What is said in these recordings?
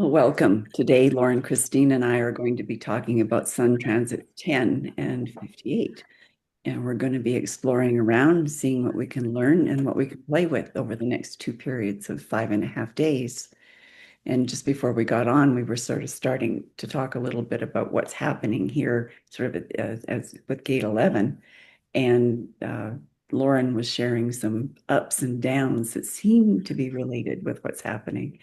Well, welcome. Today, Lauren, Christine, and I are going to be talking about Sun Transit 10 and 58. And we're going to be exploring around, seeing what we can learn and what we can play with over the next two periods of 5.5 days. And just before we got on, we were sort of starting to talk a little bit about what's happening here, sort of as with gate 11. And Lauren was sharing some ups and downs that seem to be related with what's happening.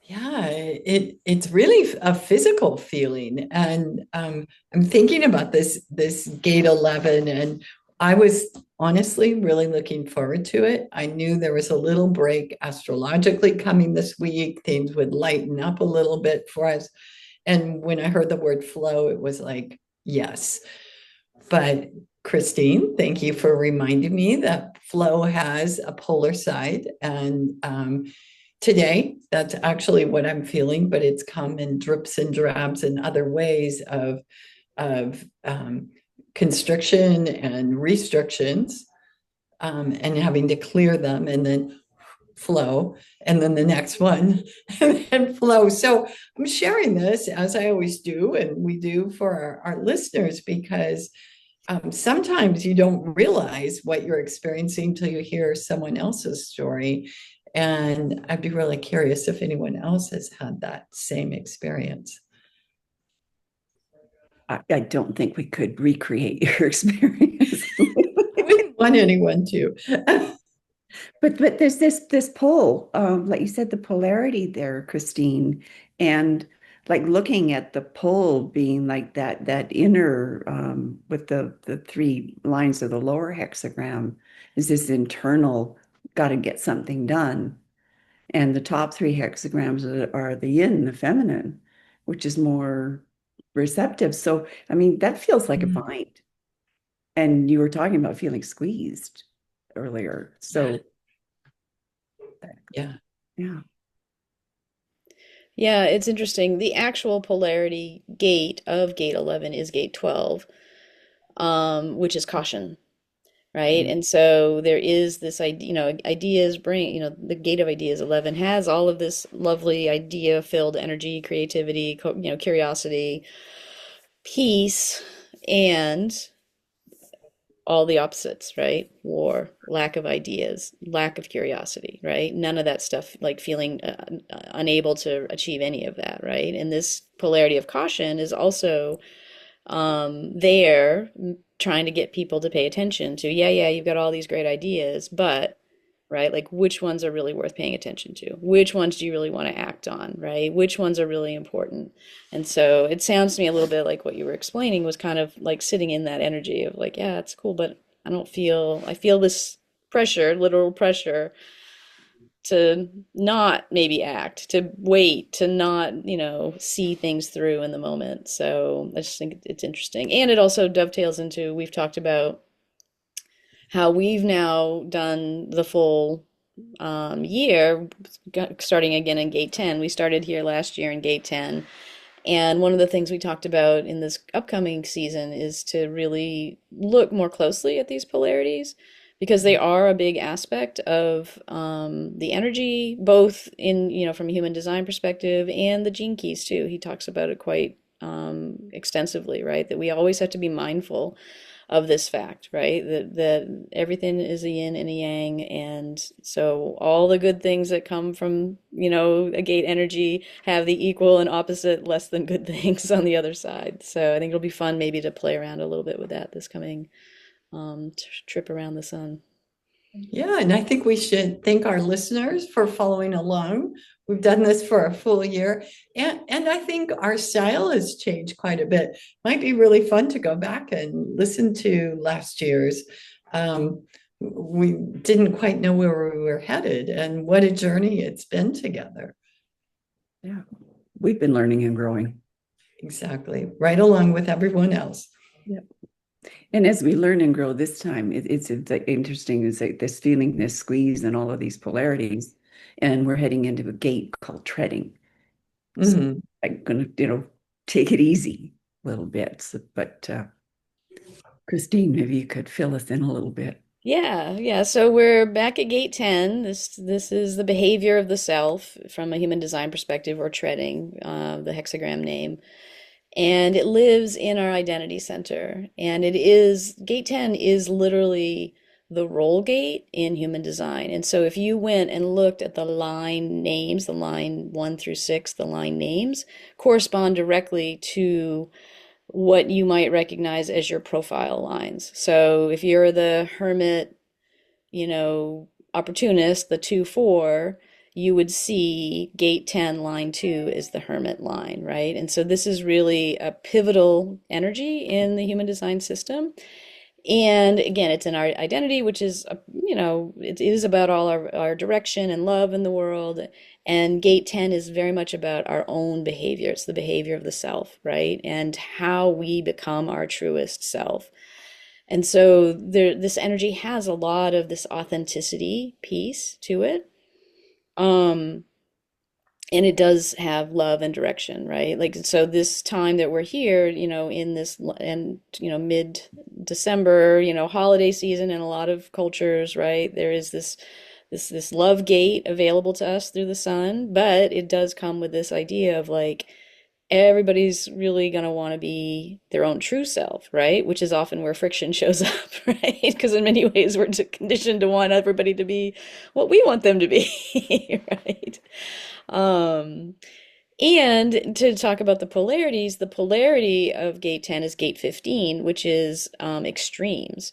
Yeah, it's really a physical feeling, and I'm thinking about this gate 11, and I was honestly really looking forward to it. I knew there was a little break astrologically coming this week; things would lighten up a little bit for us. And when I heard the word flow, it was like yes. But Christine, thank you for reminding me that flow has a polar side, and today that's actually what I'm feeling, but it's come in drips and drabs and other ways of constriction and restrictions, and having to clear them and then flow, and then the next one and then flow. So I'm sharing this as I always do, and we do for our listeners, because sometimes you don't realize what you're experiencing until you hear someone else's story. And I'd be really curious if anyone else has had that same experience. I don't think we could recreate your experience. I wouldn't want anyone to. But there's this pole, like you said, the polarity there, Christine, and like looking at the pole being like that inner with the three lines of the lower hexagram is this internal, got to get something done. And the top three hexagrams are the yin, the feminine, which is more receptive. So, I mean, that feels like a bind. And you were talking about feeling squeezed earlier. Yeah, So, yeah. yeah. Yeah, it's interesting. The actual polarity gate of gate 11 is gate 12, which is caution, right? Mm. And so there is this idea, ideas bring, the gate of ideas 11 has all of this lovely idea-filled energy, creativity, curiosity, peace, and all the opposites, right? War, lack of ideas, lack of curiosity, right? None of that stuff, like feeling unable to achieve any of that, right? And this polarity of caution is also there trying to get people to pay attention to, yeah, you've got all these great ideas, but right? Like which ones are really worth paying attention to? Which ones do you really want to act on, right? Which ones are really important? And so it sounds to me a little bit like what you were explaining was kind of like sitting in that energy of like, yeah, it's cool, but I feel this pressure, literal pressure to not maybe act, to wait, to not, see things through in the moment. So I just think it's interesting. And it also dovetails into, we've talked about how we've now done the full year, starting again in gate 10. We started here last year in gate 10. And one of the things we talked about in this upcoming season is to really look more closely at these polarities because they are a big aspect of the energy, both in, from a human design perspective and the gene keys too. He talks about it quite extensively, right? That we always have to be mindful of this fact, right? That everything is a yin and a yang, and so all the good things that come from, a gate energy have the equal and opposite less than good things on the other side. So I think it'll be fun maybe to play around a little bit with that this coming trip around the sun. Yeah, and I think we should thank our listeners for following along. We've done this for a full year, and I think our style has changed quite a bit. Might be really fun to go back and listen to last year's. We didn't quite know where we were headed, and what a journey it's been together. Yeah. We've been learning and growing. Exactly, right along with everyone else. Yeah. And as we learn and grow this time, it's like interesting. It's like this feeling, this squeeze, and all of these polarities. And we're heading into a gate called treading. So Mhm. I'm gonna, take it easy a little bit. So, but Christine, maybe you could fill us in a little bit. Yeah. So we're back at gate 10. This is the behavior of the self from a human design perspective, or treading, the hexagram name. And it lives in our identity center. And gate 10 is literally the role gate in human design. And so if you went and looked at the line names, the line 1 through 6, the line names correspond directly to what you might recognize as your profile lines. So if you're the hermit, opportunist, the 2-4, you would see gate 10, line 2 is the hermit line, right? And so this is really a pivotal energy in the human design system. And again, it's in our identity, which is, it is about all our direction and love in the world. And gate 10 is very much about our own behavior. It's the behavior of the self, right? And how we become our truest self. And so this energy has a lot of this authenticity piece to it. Um, and it does have love and direction, right? Like, so this time that we're here, in this, and, mid-December, holiday season in a lot of cultures, right? There is this love gate available to us through the sun, but it does come with this idea of like, everybody's really going to want to be their own true self, right? Which is often where friction shows up, right? Because in many ways we're conditioned to want everybody to be what we want them to be, right? Um, and to talk about the polarities, the polarity of gate 10 is gate 15, which is extremes.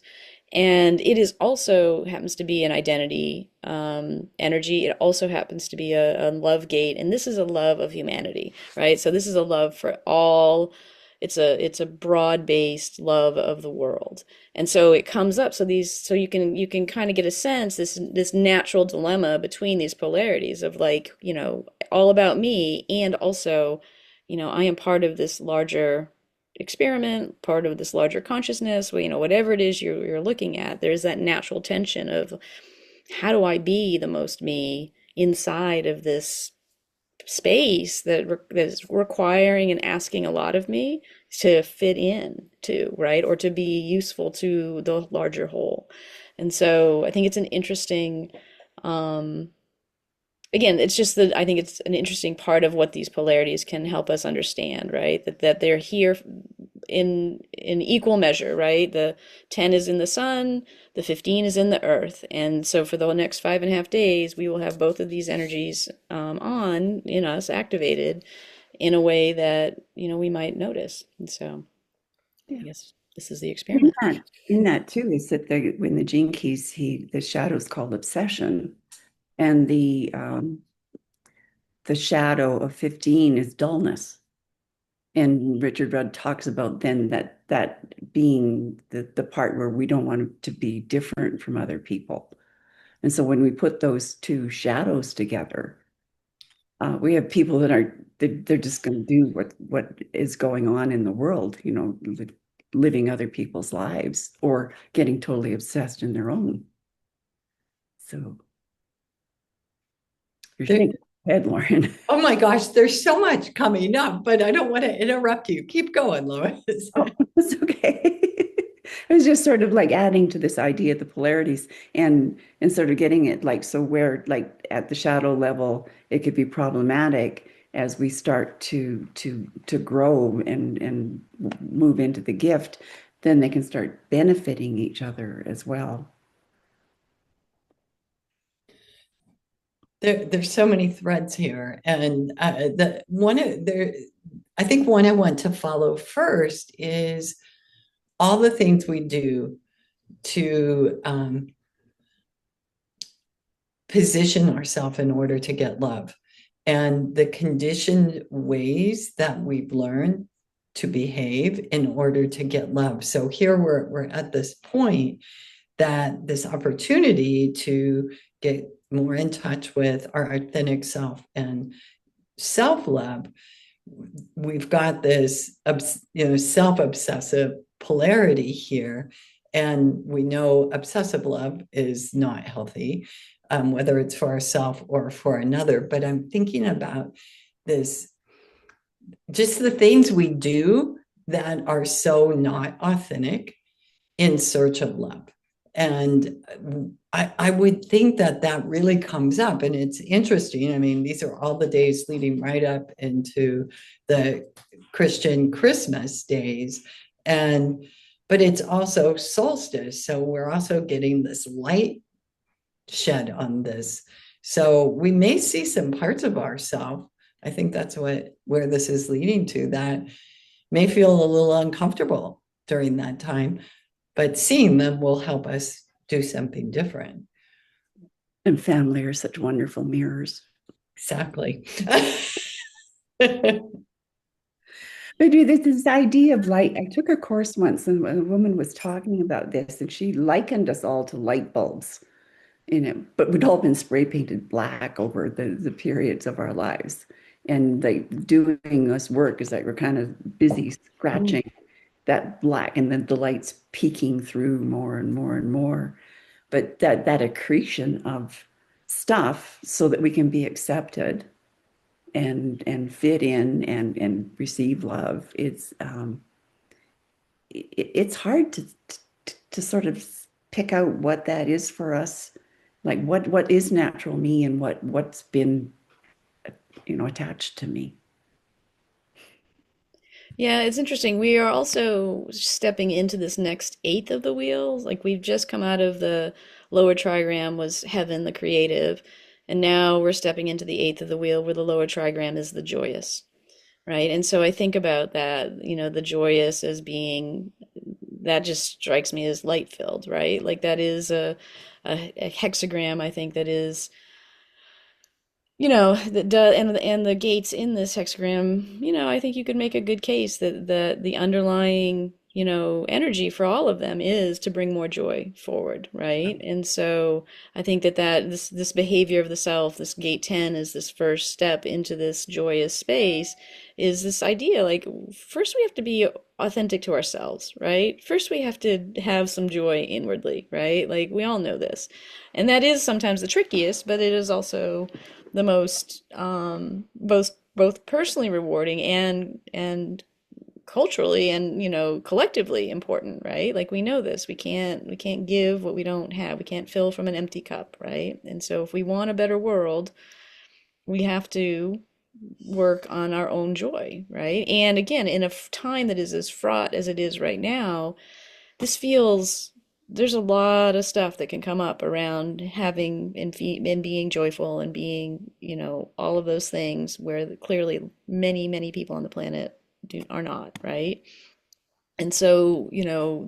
And it is also happens to be an identity energy. It also happens to be a love gate, and this is a love of humanity, right? So this is a love for all. It's a broad-based love of the world, and so it comes up. So you can kind of get a sense, this natural dilemma between these polarities of like, all about me, and also, I am part of this larger experiment, part of this larger consciousness, whatever it is you're looking at. There's that natural tension of, how do I be the most me inside of this space that is requiring and asking a lot of me to fit in to, right? Or to be useful to the larger whole. And so I think it's an interesting, um, again, it's just that I think it's an interesting part of what these polarities can help us understand, right? That they're here in equal measure, right? The 10 is in the sun, the 15 is in the earth. And so for the next 5.5 days, we will have both of these energies on in us, activated in a way that, we might notice. And so I Yeah. guess this is the In experiment. that too is that when the Gene Keys, the shadow is called obsession, and the shadow of 15 is dullness. And Richard Rudd talks about then that being the part where we don't want to be different from other people. And so when we put those two shadows together, we have people that are they're just going to do what is going on in the world, living other people's lives or getting totally obsessed in their own. So you're There, shaking your head, Lauren. oh my gosh, there's so much coming up, but I don't want to interrupt you. Keep going, Lois. Oh, it's okay. It was just sort of like adding to this idea of the polarities and sort of getting it like, so where like at the shadow level it could be problematic as we start to grow and move into the gift, then they can start benefiting each other as well. There's so many threads here, and I think one I want to follow first is all the things we do to position ourselves in order to get love, and the conditioned ways that we've learned to behave in order to get love. So here we're at this point, that this opportunity to get more in touch with our authentic self and self-love. We've got this self-obsessive polarity here, and we know obsessive love is not healthy, whether it's for ourselves or for another. But I'm thinking about this, just the things we do that are so not authentic in search of love. And I would think that that really comes up, and it's interesting. I mean, these are all the days leading right up into the Christian Christmas days, but it's also solstice, so we're also getting this light shed on this. So we may see some parts of ourselves. I think that's where this is leading to, that may feel a little uncomfortable during that time, but seeing them will help us do something different. And family are such wonderful mirrors. Exactly. But there's this idea of light. I took a course once and a woman was talking about this, and she likened us all to light bulbs, but we'd all been spray painted black over the periods of our lives. And like doing this work is like we're kind of busy scratching that black, and then the light's peeking through more and more and more. But that accretion of stuff so that we can be accepted and fit in and receive love. It's hard to sort of pick out what that is for us, like what is natural me and what's been attached to me. Yeah, it's interesting. We are also stepping into this next eighth of the wheel. Like we've just come out of the lower trigram was heaven, the creative, and now we're stepping into the eighth of the wheel where the lower trigram is the joyous, right? And so I think about that, the joyous as being that just strikes me as light filled, right? Like that is a hexagram, I think that is and the gates in this hexagram, I think you could make a good case that the underlying, energy for all of them is to bring more joy forward, right? And so I think that this behavior of the self, this gate 10 is this first step into this joyous space, is this idea like first we have to be authentic to ourselves, right? First we have to have some joy inwardly, right? Like we all know this. And that is sometimes the trickiest, but it is also the most both personally rewarding and culturally and collectively important, right? Like we know this. We can't give what we don't have. We can't fill from an empty cup, right? And so if we want a better world, we have to work on our own joy, right? And again, in a time that is as fraught as it is right now, this feels there's a lot of stuff that can come up around having and being joyful and being, all of those things where clearly many, many people on the planet are not, right? And so,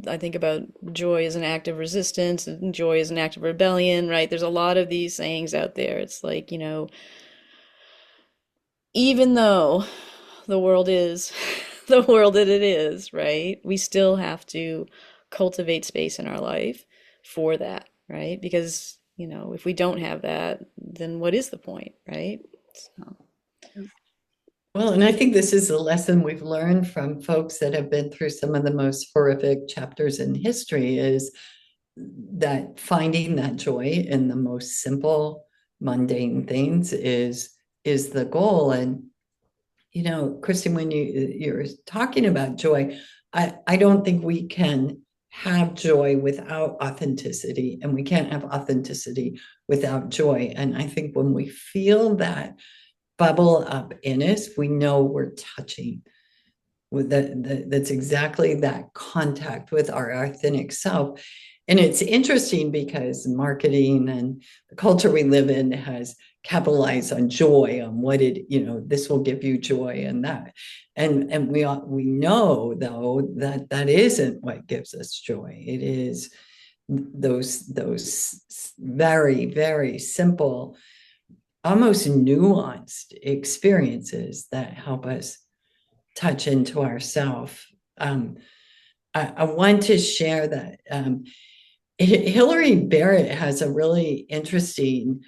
I think about joy as an act of resistance and joy as an act of rebellion, right? There's a lot of these sayings out there. It's like, even though the world is the world that it is, right? We still have to cultivate space in our life for that, right? Because, if we don't have that, then what is the point, right? So. Well, and I think this is a lesson we've learned from folks that have been through some of the most horrific chapters in history, is that finding that joy in the most simple, mundane things is the goal. And Kristen, when you're talking about joy, I don't think we can have joy without authenticity, and we can't have authenticity without joy. And I think when we feel that bubble up in us, we know we're touching with that's exactly that contact with our authentic self. And it's interesting because marketing and the culture we live in has capitalized on joy, on what this will give you joy and that. And we know though that isn't what gives us joy. It is those very, very simple, almost nuanced experiences that help us touch into ourself. I want to share that Hillary Barrett has a really interesting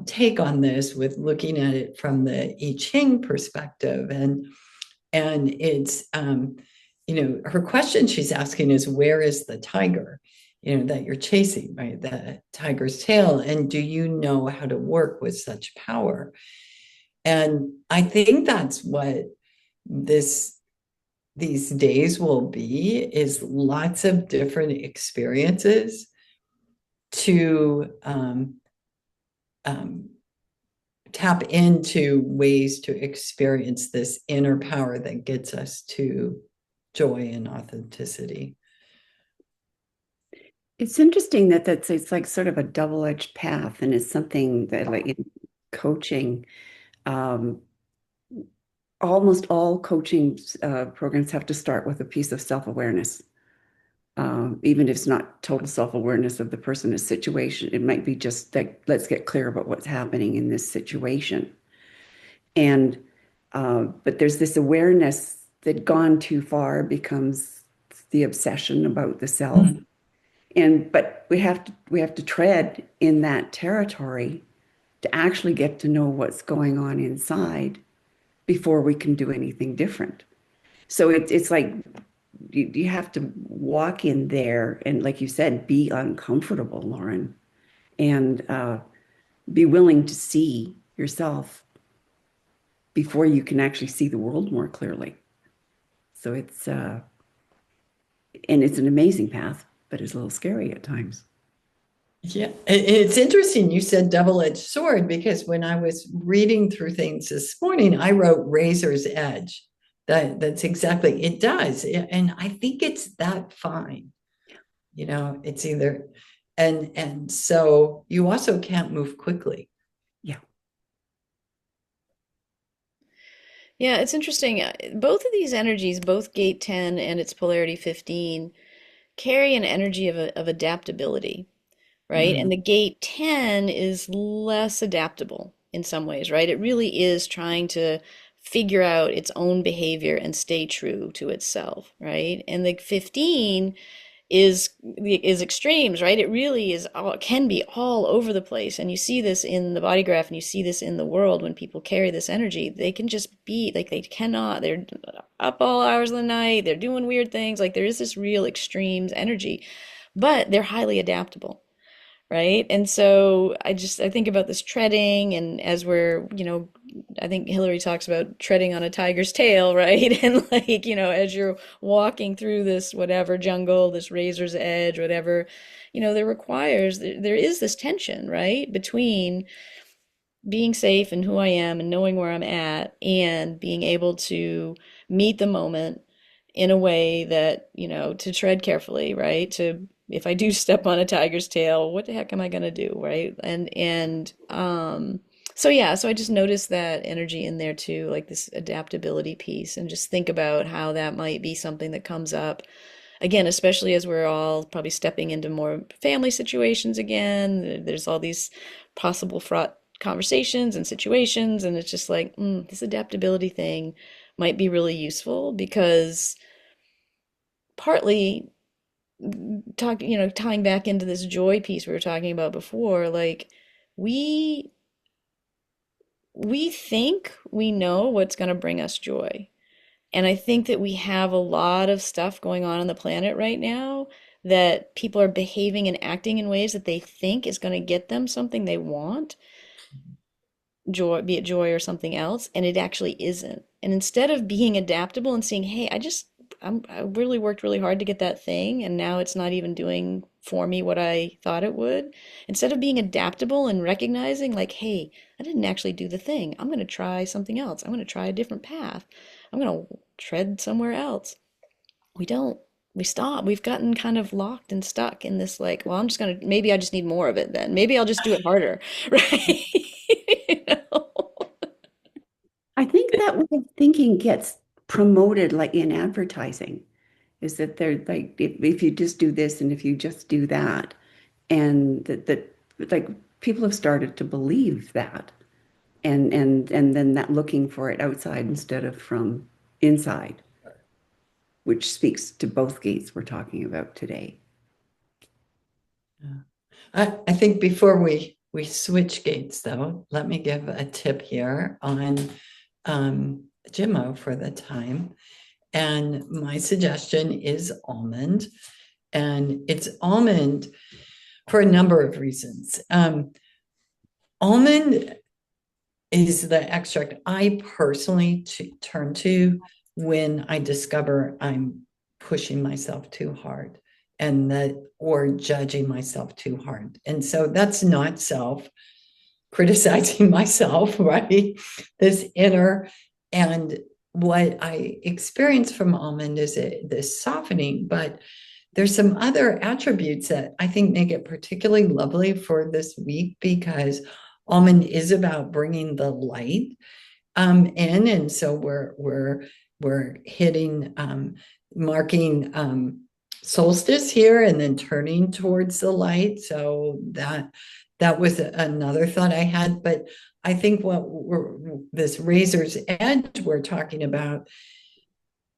take on this, with looking at it from the I Ching perspective, and it's her question she's asking is, where is the tiger that you're chasing, right? The tiger's tail. And do you know how to work with such power? And I think that's what these days will be, is lots of different experiences to tap into ways to experience this inner power that gets us to joy and authenticity. It's interesting that it's like sort of a double-edged path, and it's something that like in coaching, um, almost all coaching programs have to start with a piece of self-awareness. Even if it's not total self-awareness of the person or situation, it might be just like, let's get clear about what's happening in this situation. And but there's this awareness that gone too far becomes the obsession about the self. Mm. And but we have to tread in that territory to actually get to know what's going on inside before we can do anything different. So it's like you have to walk in there and, like you said, be uncomfortable, Lauren, and be willing to see yourself before you can actually see the world more clearly. So it's and it's an amazing path, but it's a little scary at times. Yeah, it's interesting you said double-edged sword, because when I was reading through things this morning, I wrote razor's edge. That's exactly, it does. And I think it's that fine. It's either, and so you also can't move quickly. Yeah. Yeah, it's interesting. Both of these energies, both gate 10 and its polarity 15, carry an energy of adaptability, right? Mm. And the gate 10 is less adaptable in some ways, right? It really is trying to figure out its own behavior and stay true to itself, right? And the 15 is extremes, right? It really is all, can be all over the place. And you see this in the body graph and you see this in the world when people carry this energy. They can just be like, they cannot, they're up all hours of the night, they're doing weird things. Like there is this real extremes energy, but they're highly adaptable, right? And so I think about this treading, and as we're, I think Hillary talks about treading on a tiger's tail, right? And like, as you're walking through this whatever jungle, this razor's edge, whatever, there is this tension, right? Between being safe and who I am and knowing where I'm at and being able to meet the moment in a way that, to tread carefully, right? To if I do step on a tiger's tail, what the heck am I going to do, right? So yeah, so I just noticed that energy in there too, like this adaptability piece, and just think about how that might be something that comes up again, especially as we're all probably stepping into more family situations again. There's all these possible fraught conversations and situations, and it's just like this adaptability thing might be really useful because partly tying back into this joy piece we were talking about before, like we we think we know what's going to bring us joy. And I think that we have a lot of stuff going on the planet right now that people are behaving and acting in ways that they think is going to get them something they want, joy, be it joy or something else, and it actually isn't. And instead of being adaptable and saying, "Hey, I really worked really hard to get that thing, and now it's not even doing for me what I thought it would." Instead of being adaptable and recognizing, like, "Hey, I didn't actually do the thing. I'm going to try something else. I'm going to try a different path. I'm going to tread somewhere else." We don't. We stop. We've gotten kind of locked and stuck in this, like, well, I'm just going to, maybe I just need more of it then. Maybe I'll just do it harder, right? You know? I think that way of thinking gets promoted like in advertising, is that they're like, if you just do this and if you just do that, and that like people have started to believe that, and then that looking for it outside instead of from inside, which speaks to both gates we're talking about today. Yeah. I think before we switch gates, though, let me give a tip here on Gemmo for the time. And my suggestion is almond. And it's almond for a number of reasons. Almond is the extract I personally turn to when I discover I'm pushing myself too hard and that, or judging myself too hard. And so that's not self criticizing myself, right? This inner, and what I experience from Almond is this softening, but there's some other attributes that I think make it particularly lovely for this week, because Almond is about bringing the light in, and so we're hitting marking solstice here, and then turning towards the light. So that was another thought I had. But I think this razor's edge we're talking about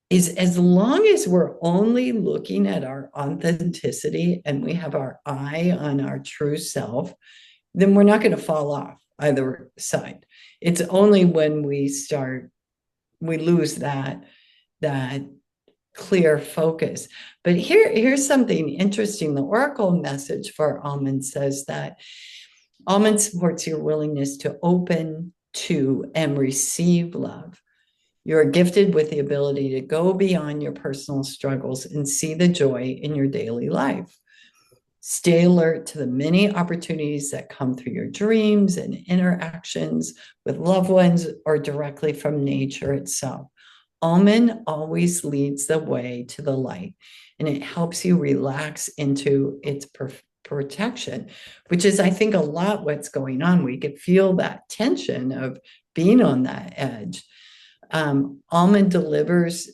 is, as long as we're only looking at our authenticity and we have our eye on our true self, then we're not going to fall off either side. It's only when we lose that clear focus. But here's something interesting. The oracle message for Almond says that Almond supports your willingness to open to and receive love. You're gifted with the ability to go beyond your personal struggles and see the joy in your daily life. Stay alert to the many opportunities that come through your dreams and interactions with loved ones or directly from nature itself. Almond always leads the way to the light, and it helps you relax into its protection, which is, I think, a lot what's going on. We could feel that tension of being on that edge. Almond delivers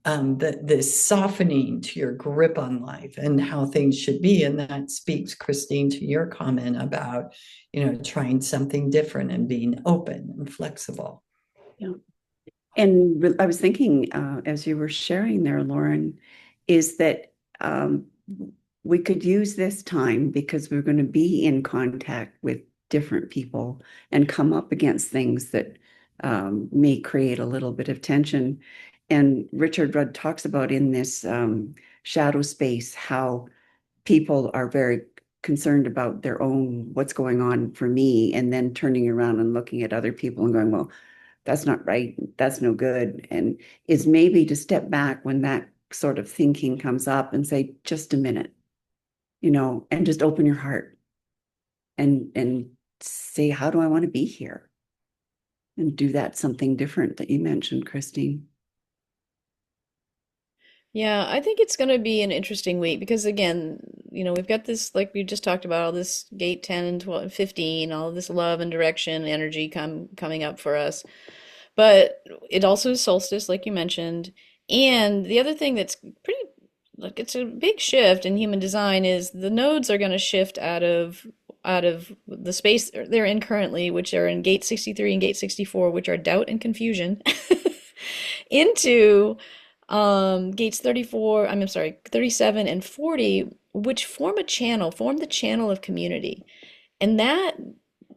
this softening to your grip on life and how things should be. And that speaks, Christine, to your comment about, trying something different and being open and flexible. Yeah. And I was thinking, as you were sharing there, Lauren, is that we could use this time, because we're going to be in contact with different people and come up against things that may create a little bit of tension. And Richard Rudd talks about in this shadow space how people are very concerned about their own, what's going on for me, and then turning around and looking at other people and going, well, that's not right, that's no good. And is maybe to step back when that sort of thinking comes up and say, just a minute, and just open your heart and say, how do I want to be here? And do that something different that you mentioned, Christine. Yeah, I think it's going to be an interesting week because, again, we've got this, like we just talked about, all this gate 10 and 12 and 15, all of this love and direction energy coming up for us. But it also is solstice, like you mentioned. And the other thing that's pretty, like, it's a big shift in human design is the nodes are going to shift out of the space they're in currently, which are in gate 63 and gate 64, which are doubt and confusion, into gates 34, I'm sorry, 37 and 40, which form the channel of community. And that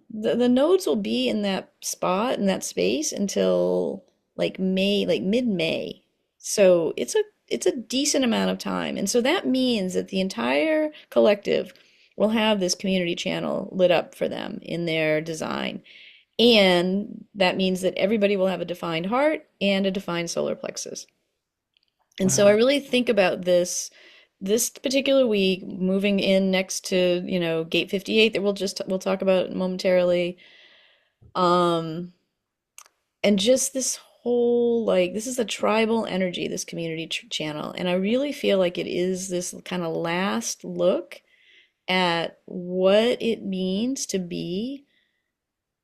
the nodes will be in that spot, in that space until like May, like mid-May. So it's a decent amount of time. And so that means that the entire collective will have this community channel lit up for them in their design. And that means that everybody will have a defined heart and a defined solar plexus. And so I really think about this particular week, moving in next to, gate 58 that we'll talk about momentarily. And just this whole, like, this is a tribal energy, this community channel. And I really feel like it is this kind of last look at what it means to be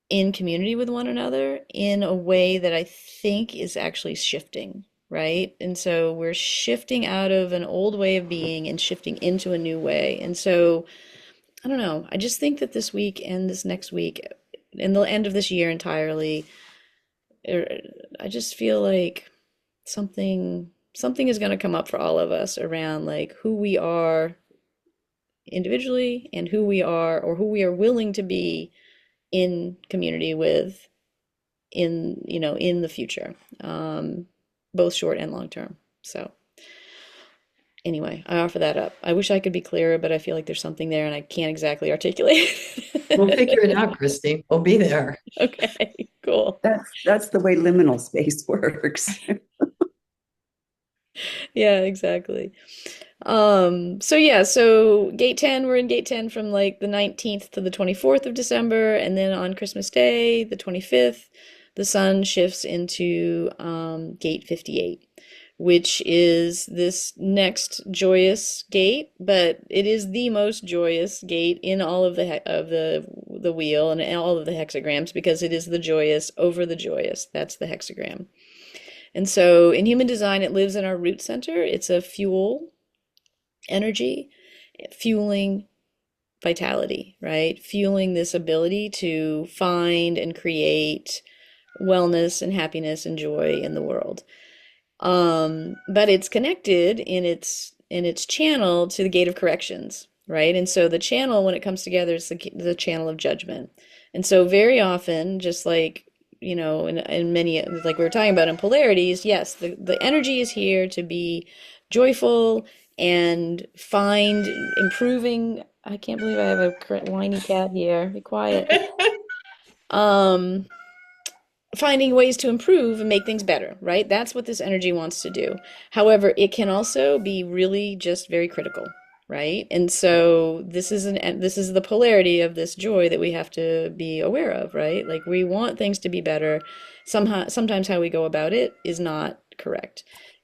in community with one another in a way that I think is actually shifting, right? And so we're shifting out of an old way of being and shifting into a new way. And so I don't know. I just think that this week and this next week and the end of this year entirely, I just feel like something is going to come up for all of us around like who we are individually and who we are or who we are willing to be in community with in the future, both short and long term. So anyway, I offer that up. I wish I could be clearer, but I feel like there's something there and I can't exactly articulate it. We'll figure it out, Christy. We'll be there. Okay, cool. That's the way liminal space works. Yeah, exactly. So yeah, so gate 10, we're in gate 10 from like the 19th to the 24th of December, and then on Christmas Day, the 25th, the sun shifts into gate 58, which is this next joyous gate, but it is the most joyous gate in all of the wheel and all of the hexagrams because it is the joyous over the joyous. That's the hexagram. And so in human design, it lives in our root center. It's a fuel energy, fueling vitality, right? Fueling this ability to find and create wellness and happiness and joy in the world. But it's connected in its channel to the gate of corrections, right? And so the channel, when it comes together, is the channel of judgment. And so very often, just like in many, like we were talking about in polarities, yes, the energy is here to be joyful and find improving. I can't believe I have a whiny cat here. Be quiet. Um, Finding ways to improve and make things better, right? That's what this energy wants to do. However, it can also be really just very critical, right? And so this is the polarity of this joy that we have to be aware of, right? Like we want things to be better. Sometimes how we go about it is not correct.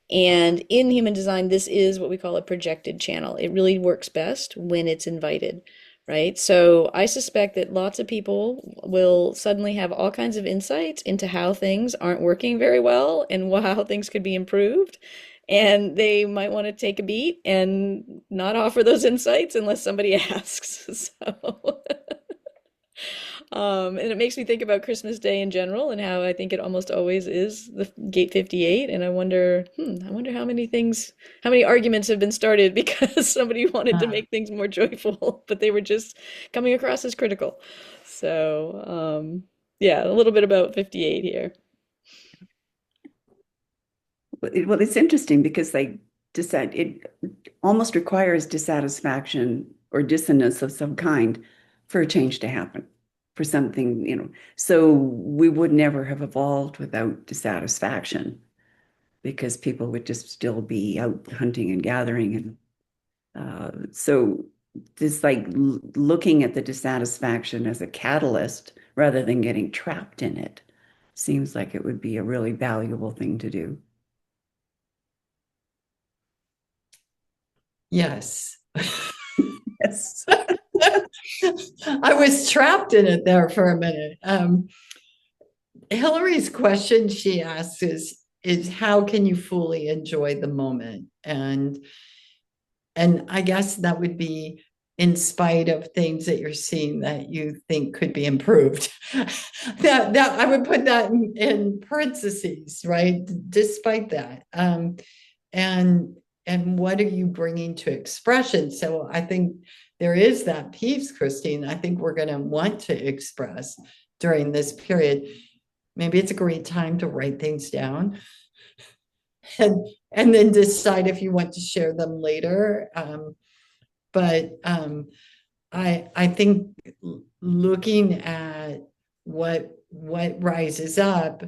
And in human design, this is what we call a projected channel. It really works best when it's invited, right? So I suspect that lots of people will suddenly have all kinds of insights into how things aren't working very well and how things could be improved. And they might want to take a beat and not offer those insights unless somebody asks. So and it makes me think about Christmas Day in general and how I think it almost always is the gate 58. And I wonder how many arguments have been started because somebody wanted to make things more joyful, but they were just coming across as critical. So, yeah, a little bit about 58 here. Well, it's interesting because like it almost requires dissatisfaction or dissonance of some kind for a change to happen, for something, So we would never have evolved without dissatisfaction because people would just still be out hunting and gathering. And so this like looking at the dissatisfaction as a catalyst rather than getting trapped in it seems like it would be a really valuable thing to do. Yes. Yes. I was trapped in it there for a minute. Hillary's question she asks is how can you fully enjoy the moment? And I guess that would be in spite of things that you're seeing that you think could be improved. that I would put that in parentheses, right? Despite that. And what are you bringing to expression? So I think there is that piece, Christine. I think we're going to want to express during this period. Maybe it's a great time to write things down and then decide if you want to share them later. But I think looking at what rises up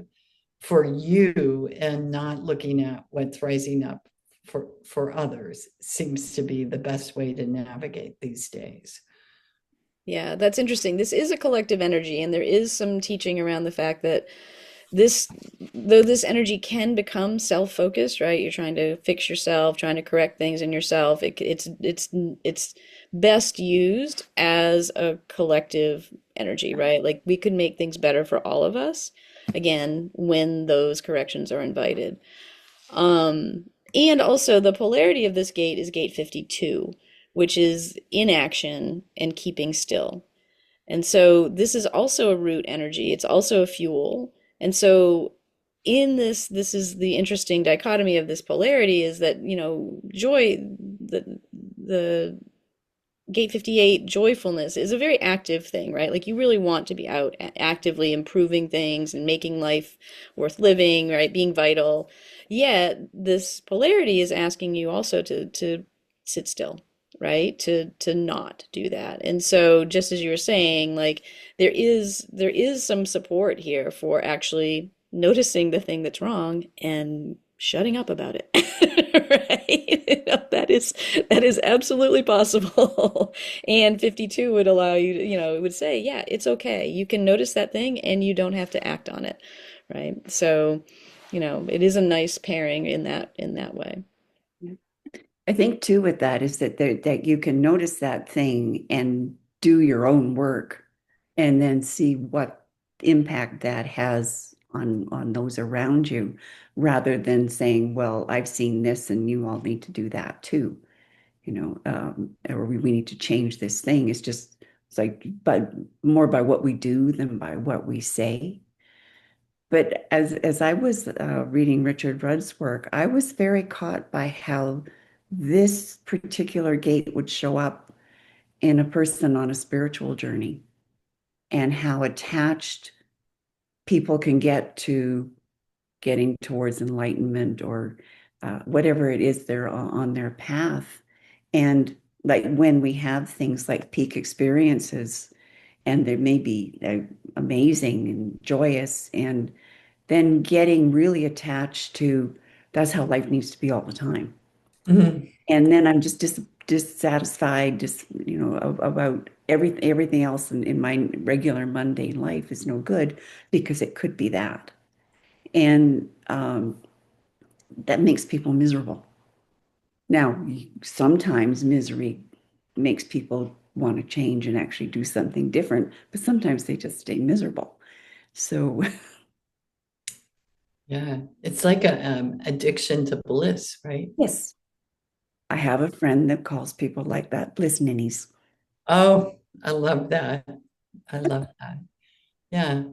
for you and not looking at what's rising up for others seems to be the best way to navigate these days. Yeah, that's interesting. This is a collective energy, and there is some teaching around the fact that this, though this energy can become self-focused, right? You're trying to fix yourself, trying to correct things in yourself. It's best used as a collective energy, right? Like we could make things better for all of us, again, when those corrections are invited. And also the polarity of this gate is gate 52, which is inaction and keeping still. And so this is also a root energy. It's also a fuel. And so in this is the interesting dichotomy of this polarity is that, joy, the gate 58 joyfulness is a very active thing, right? Like you really want to be out actively improving things and making life worth living, right? Being vital. Yet this polarity is asking you also to sit still, right? To not do that. And so just as you were saying, like there is some support here for actually noticing the thing that's wrong and shutting up about it. Right? That is absolutely possible. And 52 would allow you to, it would say, yeah, it's okay. You can notice that thing and you don't have to act on it. Right? So, it is a nice pairing in that way. I think too with that is that you can notice that thing and do your own work and then see what impact that has on those around you rather than saying, well, I've seen this and you all need to do that too, or we need to change this thing. It's like but more by what we do than by what we say. But as I was reading Richard Rudd's work, I was very caught by how this particular gate would show up in a person on a spiritual journey and how attached people can get to getting towards enlightenment or whatever it is they're on their path. And like when we have things like peak experiences, and they may be amazing and joyous, and then getting really attached to that's how life needs to be all the time. Mhm. And then I'm just dissatisfied, about everything else in my regular mundane life is no good because it could be that. And that makes people miserable. Now, sometimes misery makes people want to change and actually do something different, but sometimes they just stay miserable. So, Yeah, it's like a addiction to bliss, right? yes, I have a friend that calls people like that bliss ninnies. Oh, I love that. I love that. Yeah.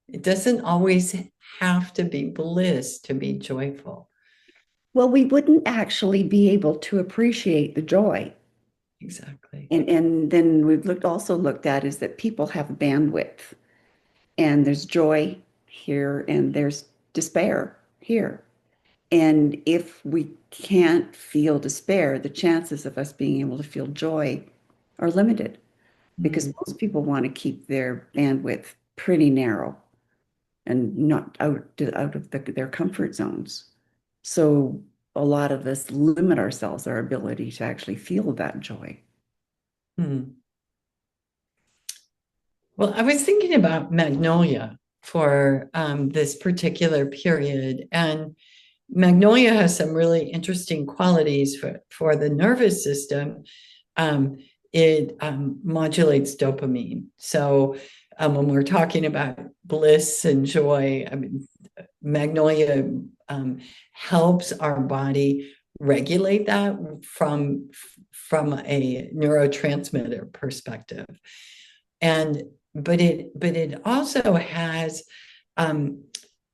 It doesn't always have to be bliss to be joyful. Well, we wouldn't actually be able to appreciate the joy. Exactly. And then we've also looked at is that people have bandwidth and there's joy here and there's despair here. And if we can't feel despair, the chances of us being able to feel joy are limited because Mm. most people want to keep their bandwidth pretty narrow and not out of their comfort zones. So a lot of us limit ourselves, our ability to actually feel that joy. Mm. Well, I was thinking about Magnolia for this particular period, and Magnolia has some really interesting qualities for the nervous system. Um, it modulates dopamine. So when we're talking about bliss and joy, I mean, Magnolia helps our body regulate that from a neurotransmitter perspective. And but it also has um,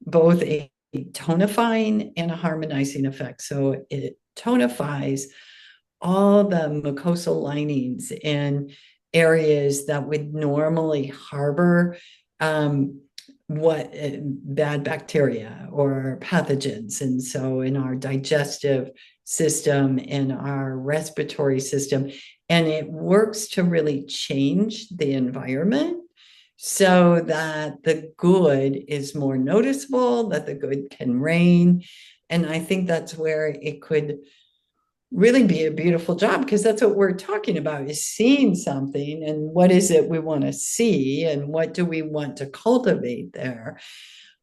both a tonifying and a harmonizing effect. So it tonifies all the mucosal linings in areas that would normally harbor what bad bacteria or pathogens. And so in our digestive system, in our respiratory system, and it works to really change the environment so that the good is more noticeable, that the good can reign. And I think that's where it could really be a beautiful job, because that's what we're talking about, is seeing something and what is it we want to see and what do we want to cultivate there.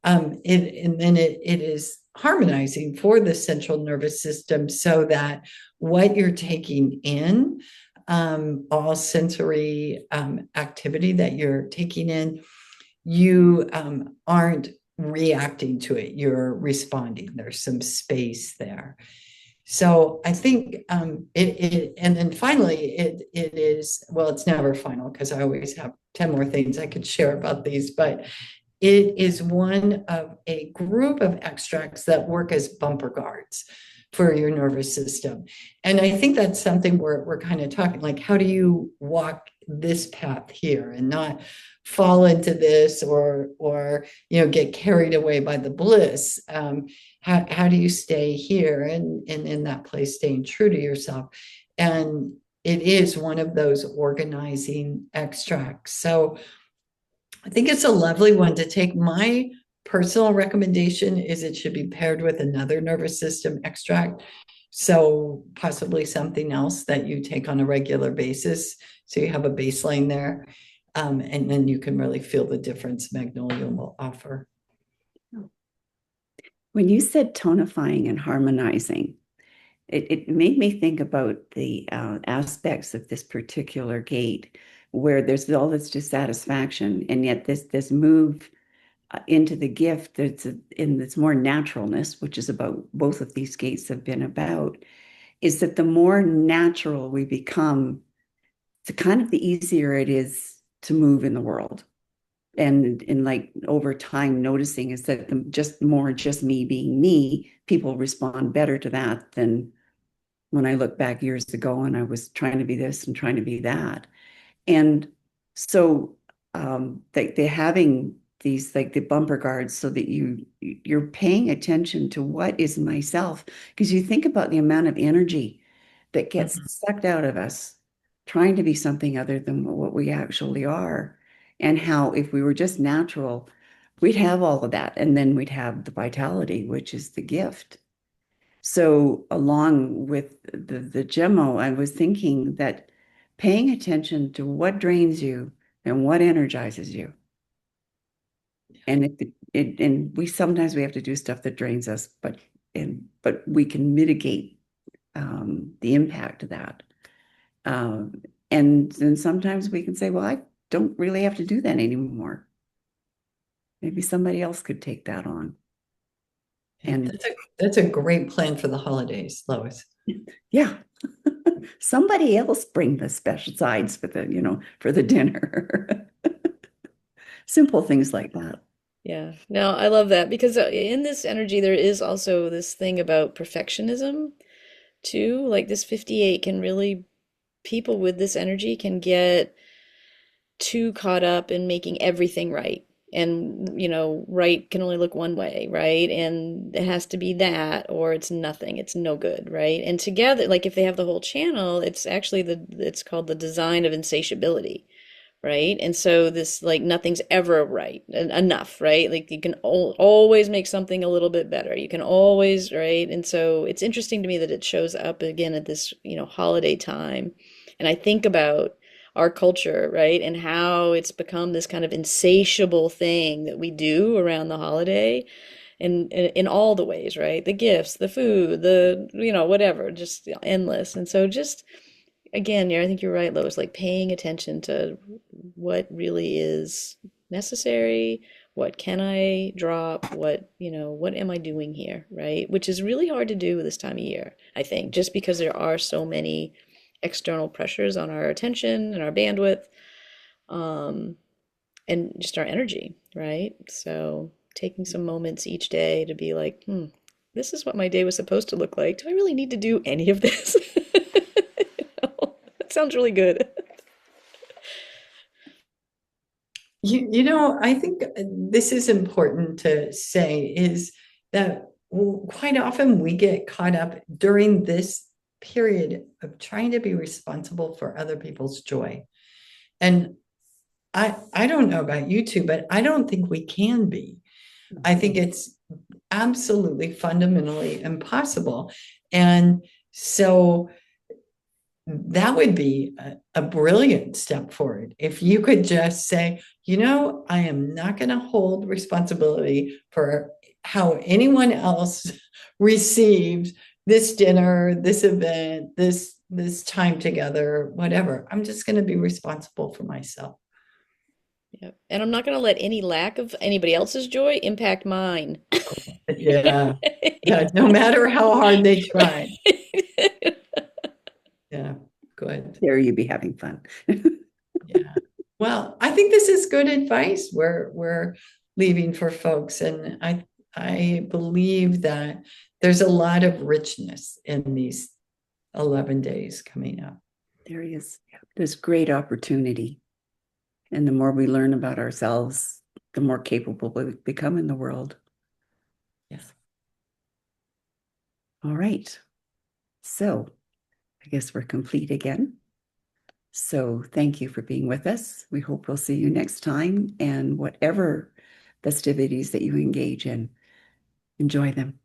And then it is harmonizing for the central nervous system so that what you're taking in, all sensory activity that you're taking in, you aren't reacting to it, you're responding. There's some space there. So I think and then finally it is, well, it's never final because I always have 10 more things I could share about these, but it is one of a group of extracts that work as bumper guards for your nervous system. And I think that's something we're kind of talking, like, how do you walk this path here and not fall into this or get carried away by the bliss? How do you stay here and in that place, staying true to yourself? And it is one of those organizing extracts. So I think it's a lovely one to take. My personal recommendation is it should be paired with another nervous system extract. So possibly something else that you take on a regular basis. So you have a baseline there. And then you can really feel the difference Magnolia will offer. When you said tonifying and harmonizing, it made me think about the aspects of this particular gate where there's all this dissatisfaction, and yet this move into the gift in this more naturalness, which is about both of these gates have been about, is that the more natural we become, the kind of the easier it is to move in the world. And like over time noticing is that just me being me, people respond better to that than when I look back years ago and I was trying to be this and trying to be that. And so they having these like the bumper guards so that you're paying attention to what is myself, because you think about the amount of energy that gets sucked out of us trying to be something other than what we actually are, and how if we were just natural, we'd have all of that, and then we'd have the vitality, which is the gift. So along with the Gemmo, I was thinking that paying attention to what drains you and what energizes you. And and we sometimes we have to do stuff that drains us, but we can mitigate the impact of that. And then sometimes we can say, well, I don't really have to do that anymore. Maybe somebody else could take that on. And that's a great plan for the holidays, Lois. yeah. Somebody else bring the special sides for the dinner. Simple things like that. Yeah. No, I love that because in this energy, there is also this thing about perfectionism too. Like this 58 can really, people with this energy can get too caught up in making everything right. And, right can only look one way, right? And it has to be that or it's nothing. It's no good, right? And together, like if they have the whole channel, it's actually it's called the design of insatiability, right? And so this like nothing's ever right enough, right? Like you can always make something a little bit better. You can always, right? And so it's interesting to me that it shows up again at this, holiday time. And I think about our culture, right? And how it's become this kind of insatiable thing that we do around the holiday and in all the ways, right? The gifts, the food, whatever, just endless. And so just again, yeah, I think you're right, Lois, like paying attention to what really is necessary, what can I drop, what am I doing here, right? Which is really hard to do this time of year, I think, just because there are so many external pressures on our attention and our bandwidth, um, and just our energy, right? So taking some moments each day to be like, this is what my day was supposed to look like. Do I really need to do any of this? That sounds really good. I think this is important to say is that quite often we get caught up during this period of trying to be responsible for other people's joy. And I don't know about you two, but I don't think we can be. I think it's absolutely fundamentally impossible. And so that would be a brilliant step forward. If you could just say, I am not going to hold responsibility for how anyone else received this dinner, this event, this time together, whatever. I'm just going to be responsible for myself. Yep. And I'm not going to let any lack of anybody else's joy impact mine. Yeah. Yeah. No matter how hard they try. Yeah. Good. There you be having fun. Yeah. Well, I think this is good advice we're leaving for folks. And I believe that there's a lot of richness in these 11 days coming up. There is. There's great opportunity. And the more we learn about ourselves, the more capable we become in the world. Yes. All right. So I guess we're complete again. So thank you for being with us. We hope we'll see you next time. And whatever festivities that you engage in. Enjoy them.